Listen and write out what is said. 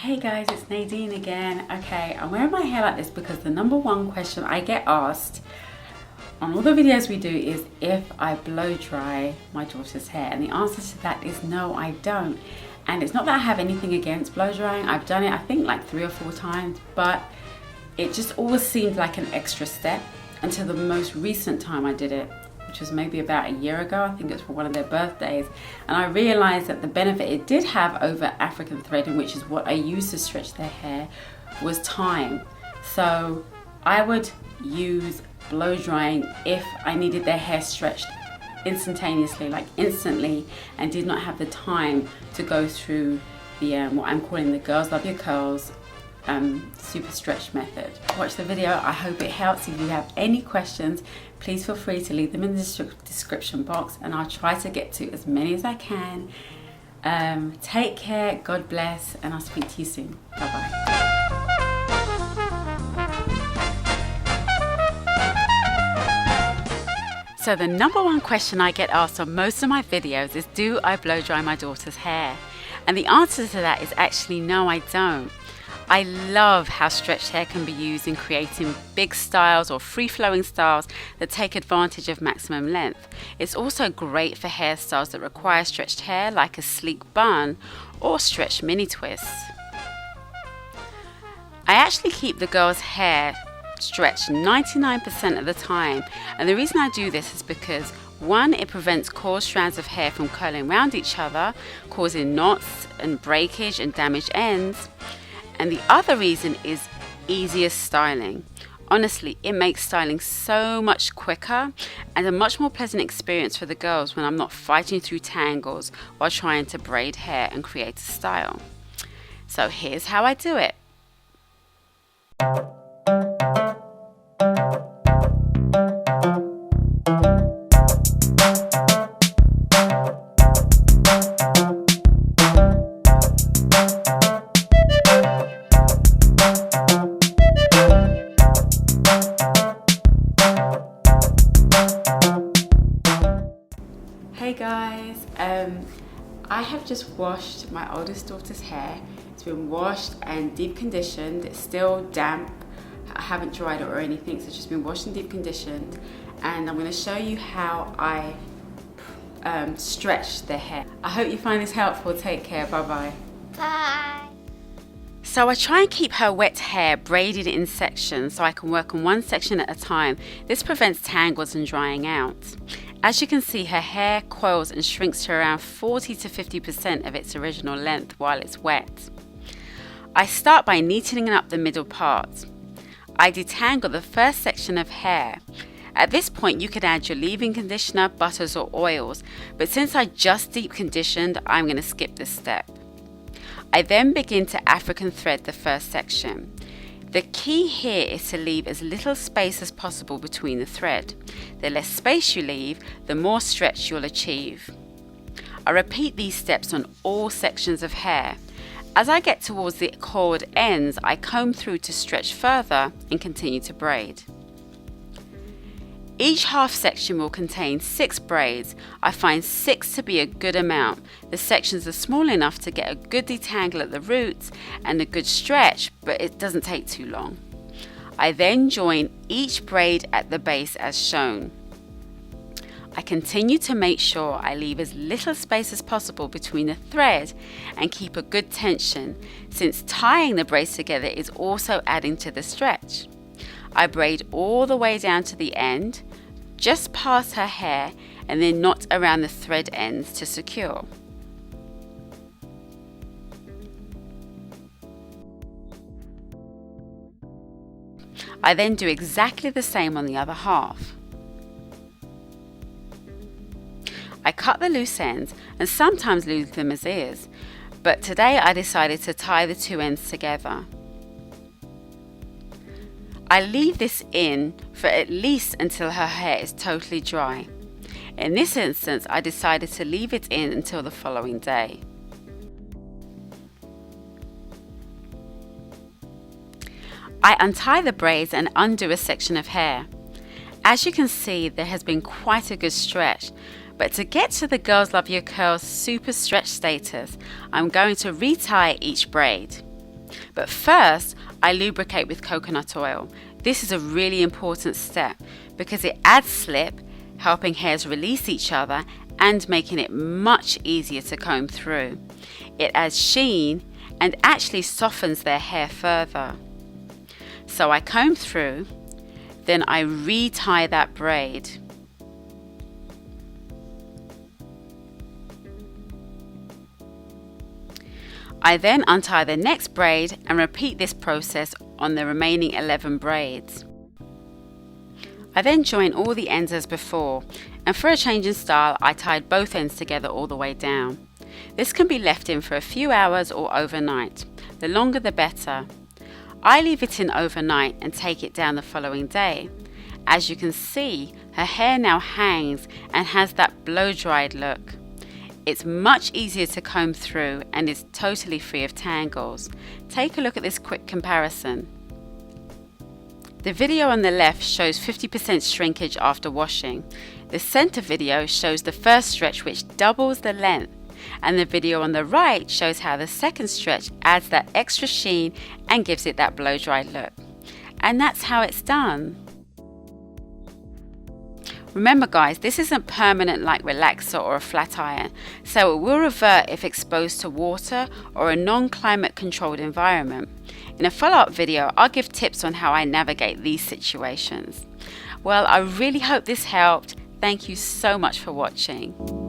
Hey guys, it's Nadine again. Okay, I'm wearing my hair like this because the number one question I get asked on all the videos we do is if I blow dry my daughter's hair, and the answer to that is no, I don't. And it's not that I have anything against blow drying. I've done it I think like 3 or 4 times, but it just always seemed like an extra step until the most recent time I did it, which was maybe about a year ago. I think it was for one of their birthdays, and I realized that the benefit it did have over African threading, which is what I use to stretch their hair, was time. So I would use blow drying if I needed their hair stretched instantaneously, like instantly, and did not have the time to go through the what I'm calling the Girls Love Your Curls Super Stretch Method. Watch the video. I hope it helps. If you have any questions, please feel free to leave them in the description box, and I'll try to get to as many as I can. Take care, God bless, and I'll speak to you soon. Bye bye. So the number one question I get asked on most of my videos is, do I blow dry my daughter's hair? And the answer to that is actually no, I don't. I love how stretched hair can be used in creating big styles or free-flowing styles that take advantage of maximum length. It's also great for hairstyles that require stretched hair, like a sleek bun or stretched mini twists. I actually keep the girl's hair stretched 99% of the time, and the reason I do this is because, one, it prevents coarse strands of hair from curling around each other, causing knots and breakage and damaged ends. And the other reason is easier styling. Honestly, it makes styling so much quicker and a much more pleasant experience for the girls when I'm not fighting through tangles while trying to braid hair and create a style. So here's how I do it. Hey guys, I have just washed my oldest daughter's hair. It's been washed and deep conditioned. It's still damp. I haven't dried it or anything, so it's just been washed and deep conditioned. And I'm going to show you how I stretch the hair. I hope you find this helpful. Take care. Bye bye. Bye. So I try and keep her wet hair braided in sections so I can work on one section at a time. This prevents tangles and drying out. As you can see, her hair coils and shrinks to around 40 to 50% of its original length while it's wet. I start by neatening up the middle part. I detangle the first section of hair. At this point, you could add your leave-in conditioner, butters or oils, but since I just deep conditioned, I'm going to skip this step. I then begin to African thread the first section. The key here is to leave as little space as possible between the thread. The less space you leave, the more stretch you'll achieve. I repeat these steps on all sections of hair. As I get towards the cord ends, I comb through to stretch further and continue to braid. Each half section will contain 6 braids. I find 6 to be a good amount. The sections are small enough to get a good detangle at the roots and a good stretch, but it doesn't take too long. I then join each braid at the base as shown. I continue to make sure I leave as little space as possible between the thread and keep a good tension, since tying the braids together is also adding to the stretch. I braid all the way down to the end, just past her hair, and then knot around the thread ends to secure. I then do exactly the same on the other half. I cut the loose ends and sometimes leave them as is, but today I decided to tie the 2 ends together. I leave this in for at least until her hair is totally dry. In this instance, I decided to leave it in until the following day. I untie the braids and undo a section of hair. As you can see, there has been quite a good stretch, but to get to the Girls Love Your Curls Super Stretch status, I'm going to retie each braid. But first, I lubricate with coconut oil. This is a really important step because it adds slip, helping hairs release each other and making it much easier to comb through. It adds sheen and actually softens their hair further. So I comb through, then I re-tie that braid. I then untie the next braid and repeat this process on the remaining 11 braids. I then join all the ends as before, and for a change in style I tied both ends together all the way down. This can be left in for a few hours or overnight. The longer the better. I leave it in overnight and take it down the following day. As you can see, her hair now hangs and has that blow-dried look. It's much easier to comb through and is totally free of tangles. Take a look at this quick comparison. The video on the left shows 50% shrinkage after washing. The center video shows the first stretch, which doubles the length, and the video on the right shows how the second stretch adds that extra sheen and gives it that blow-dried look. And that's how it's done. Remember guys, this isn't permanent like relaxer or a flat iron, so it will revert if exposed to water or a non-climate controlled environment. In a follow-up video, I'll give tips on how I navigate these situations. Well, I really hope this helped. Thank you so much for watching.